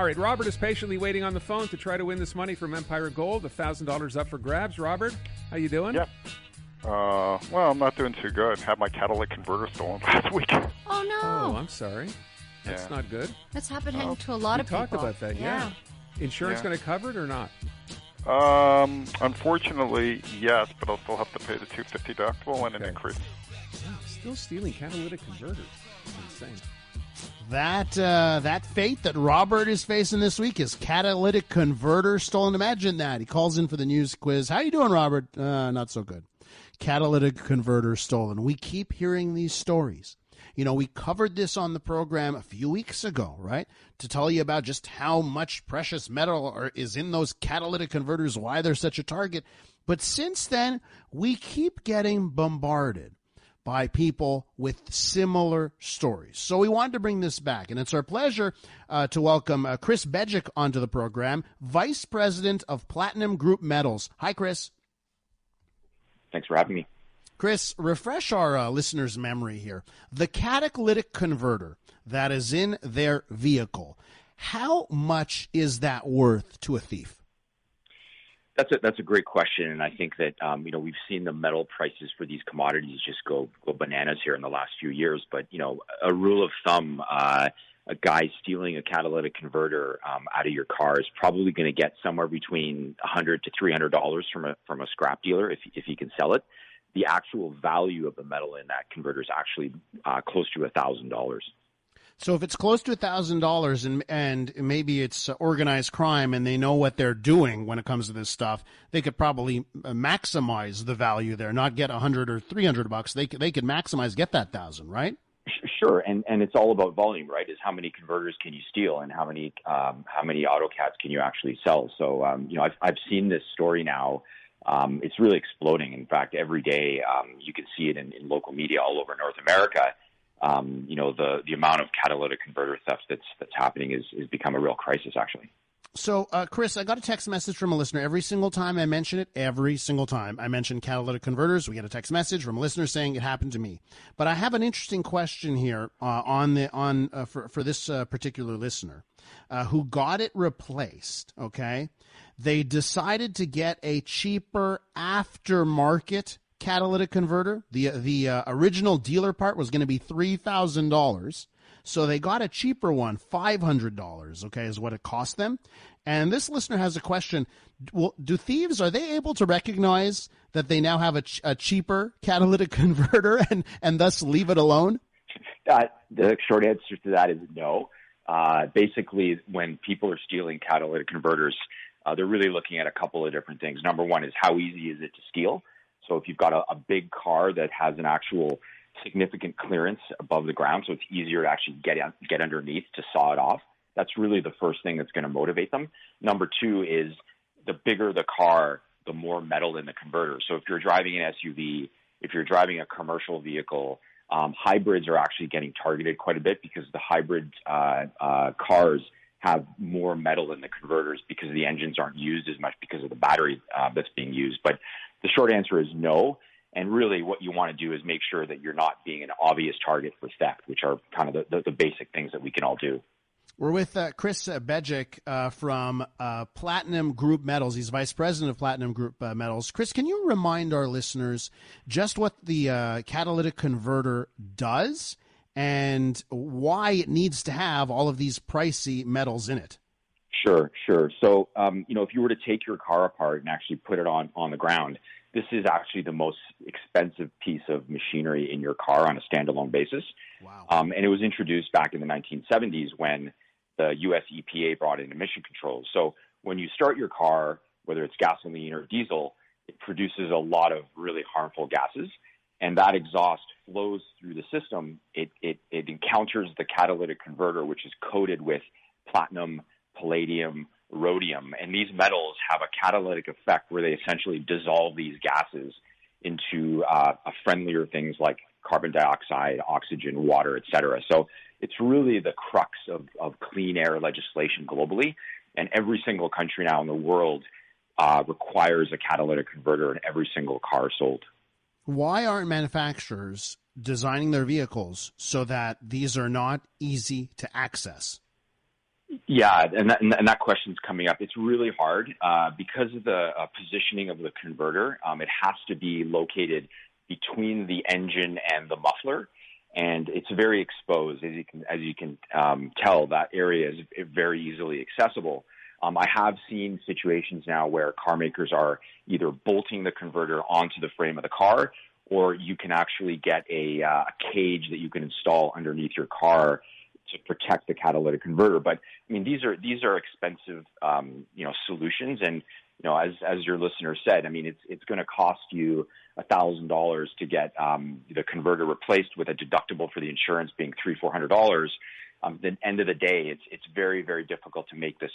All right, Robert is patiently waiting on the phone to try to win this money from Empire Gold. $1,000 up for grabs. Robert, how you doing? Yep. Well, I'm not doing too good. Had my catalytic converter stolen last week. Oh, no. Oh, I'm sorry. That's not good. That's happening to a lot of people. We talked about that, yeah. Insurance going to cover it or not? Unfortunately, yes, but I'll still have to pay the $250 deductible and an increase. Wow, still stealing catalytic converters. That's insane. That fate that Robert is facing this week is catalytic converter stolen. Imagine that. He calls in for the news quiz. How you doing, Robert? Not so good. Catalytic converter stolen. We keep hearing these stories. You know, we covered this on the program a few weeks ago, right, to tell you about just how much precious metal is in those catalytic converters, why they're such a target. But since then, we keep getting bombarded by people with similar stories. So we wanted to bring this back, and it's our pleasure to welcome Kris Begic onto the program, Vice President of Platinum Group Metals. Hi, Kris. Thanks for having me. Kris, refresh our listeners' memory here. The catalytic converter that is in their vehicle, how much is that worth to a thief? That's a great question, and I think that we've seen the metal prices for these commodities just go bananas here in the last few years. But a rule of thumb, a guy stealing a catalytic converter out of your car is probably going to get somewhere between $100 to $300 from a scrap dealer if he can sell it. The actual value of the metal in that converter is actually close to $1,000. So if it's close to $1,000 and maybe it's organized crime and they know what they're doing when it comes to this stuff, they could probably maximize the value there, not get $100 or $300. They could maximize, get that $1,000, right? Sure, and it's all about volume, right? Is how many converters can you steal and how many AutoCADs can you actually sell? So I've seen this story now. It's really exploding. In fact, every day you can see it in local media all over North America. The amount of catalytic converter theft that's happening is become a real crisis, actually. So, Kris, I got a text message from a listener. Every single time I mention catalytic converters, we get a text message from a listener saying it happened to me. But I have an interesting question here for this particular listener who got it replaced. Okay, they decided to get a cheaper aftermarket catalytic converter. The original dealer part was going to be $3,000. So they got a cheaper one, $500, okay, is what it cost them. And this listener has a question. Well, are they able to recognize that they now have a cheaper catalytic converter and thus leave it alone? The short answer to that is no. Basically, when people are stealing catalytic converters, they're really looking at a couple of different things. Number one is how easy is it to steal? So if you've got a big car that has an actual significant clearance above the ground, so it's easier to actually get underneath to saw it off, that's really the first thing that's going to motivate them. Number two is the bigger the car, the more metal in the converter. So if you're driving an SUV, if you're driving a commercial vehicle, hybrids are actually getting targeted quite a bit because the hybrid cars have more metal in the converters because the engines aren't used as much because of the battery that's being used. But the short answer is no. And really what you want to do is make sure that you're not being an obvious target for theft, which are kind of the basic things that we can all do. We're with Kris Begic from Platinum Group Metals. He's Vice President of Platinum Group Metals. Kris, can you remind our listeners just what the catalytic converter does and why it needs to have all of these pricey metals in it? Sure. So, if you were to take your car apart and actually put it on the ground, this is actually the most expensive piece of machinery in your car on a standalone basis. Wow. And it was introduced back in the 1970s when the U.S. EPA brought in emission controls. So when you start your car, whether it's gasoline or diesel, it produces a lot of really harmful gases. And that exhaust flows through the system. It encounters the catalytic converter, which is coated with platinum, palladium, rhodium, and these metals have a catalytic effect where they essentially dissolve these gases into friendlier things like carbon dioxide, oxygen, water, etc. So it's really the crux of clean air legislation globally, and every single country now in the world requires a catalytic converter in every single car sold. Why aren't manufacturers designing their vehicles so that these are not easy to access? Yeah, and that question's coming up. It's really hard because of the positioning of the converter. It has to be located between the engine and the muffler, and it's very exposed. As you can tell, that area is very easily accessible. I have seen situations now where car makers are either bolting the converter onto the frame of the car, or you can actually get a cage that you can install underneath your car to protect the catalytic converter. But I mean, these are expensive, solutions. And, as your listener said, I mean, it's going to cost you $1,000 to get the converter replaced, with a deductible for the insurance being $300-400. At the end of the day, it's very, very difficult to make this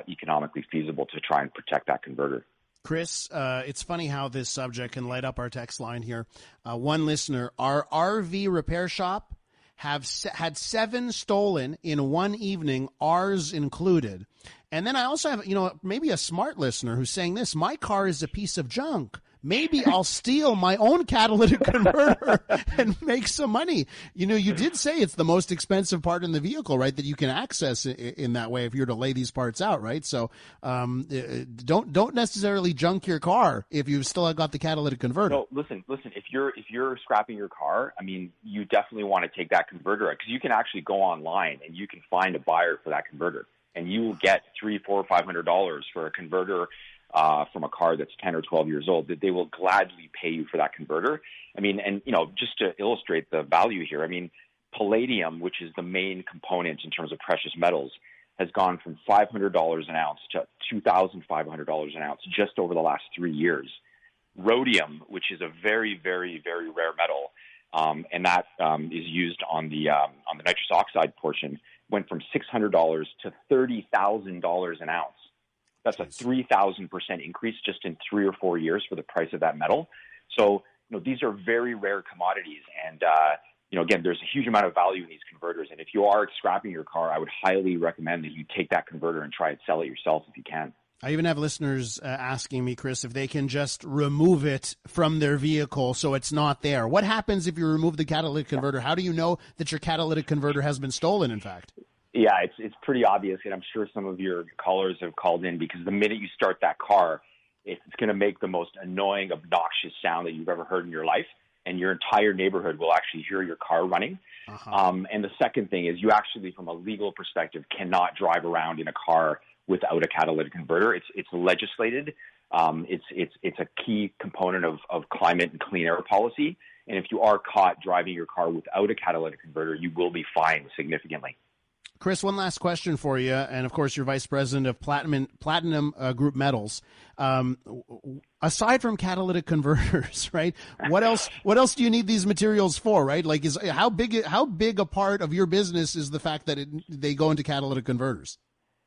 economically feasible to try and protect that converter. Kris, it's funny how this subject can light up our text line here. One listener, our RV repair shop had 7 stolen in one evening, ours included. And then I also have, maybe a smart listener who's saying this: my car is a piece of junk. Maybe I'll steal my own catalytic converter and make some money. You did say it's the most expensive part in the vehicle, right, that you can access in that way if you're to lay these parts out, right? So don't necessarily junk your car if you've still got the catalytic converter. No, listen. If you're scrapping your car, I mean, you definitely want to take that converter out, because you can actually go online and you can find a buyer for that converter, and you will get $300, $400, $500 for a converter from a car that's 10 or 12 years old, that they will gladly pay you for that converter. I mean, and, just to illustrate the value here, I mean, palladium, which is the main component in terms of precious metals, has gone from $500 an ounce to $2,500 an ounce just over the last 3 years. Rhodium, which is a very, very, very rare metal, and that is used on the nitrous oxide portion, went from $600 to $30,000 an ounce. That's a 3,000% increase just in 3 or 4 years for the price of that metal. So, these are very rare commodities. And, again, there's a huge amount of value in these converters. And if you are scrapping your car, I would highly recommend that you take that converter and try and sell it yourself if you can. I even have listeners asking me, Kris, if they can just remove it from their vehicle so it's not there. What happens if you remove the catalytic converter? How do you know that your catalytic converter has been stolen, in fact? Yeah, it's pretty obvious, and I'm sure some of your callers have called in, because the minute you start that car, it's going to make the most annoying, obnoxious sound that you've ever heard in your life, and your entire neighborhood will actually hear your car running. And the second thing is, you actually, from a legal perspective, cannot drive around in a car without a catalytic converter. It's legislated. It's a key component of climate and clean air policy. And if you are caught driving your car without a catalytic converter, you will be fined significantly. Kris, one last question for you, and of course, you're vice president of Platinum Group Metals. Aside from catalytic converters, right? What else do you need these materials for, right? Like, how big a part of your business is the fact that they go into catalytic converters?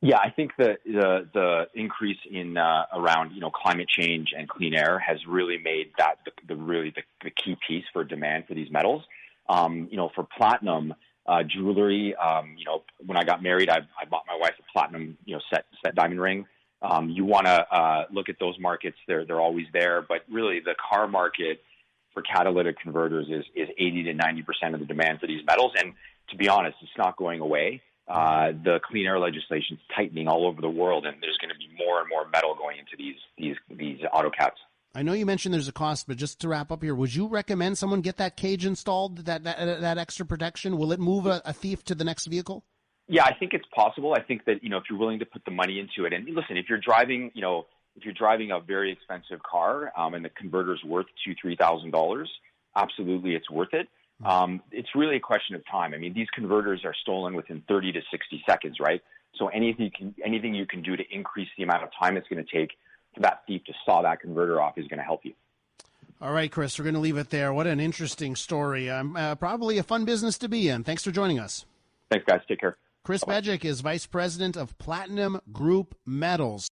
Yeah, I think that the increase in around climate change and clean air has really made that the key piece for demand for these metals. For platinum. Jewelry, when I got married, I bought my wife a platinum, set diamond ring. You want to look at those markets; they're always there. But really, the car market for catalytic converters is 80 to 90% of the demand for these metals. And to be honest, it's not going away. The clean air legislation is tightening all over the world, and there's going to be more and more metal going into these auto cats. I know you mentioned there's a cost, but just to wrap up here, would you recommend someone get that cage installed, that extra protection? Will it move a thief to the next vehicle? Yeah, I think it's possible. I think that, if you're willing to put the money into it, and listen, if you're driving a very expensive car, and the converter's worth $2,000-3,000, absolutely it's worth it. It's really a question of time. I mean, these converters are stolen within 30 to 60 seconds, right? So anything you can do to increase the amount of time it's going to take for that thief to saw that converter off is going to help you. All right, Kris, we're going to leave it there. What an interesting story. Probably a fun business to be in. Thanks for joining us. Thanks, guys. Take care. Kris Begic is Vice President of Platinum Group Metals.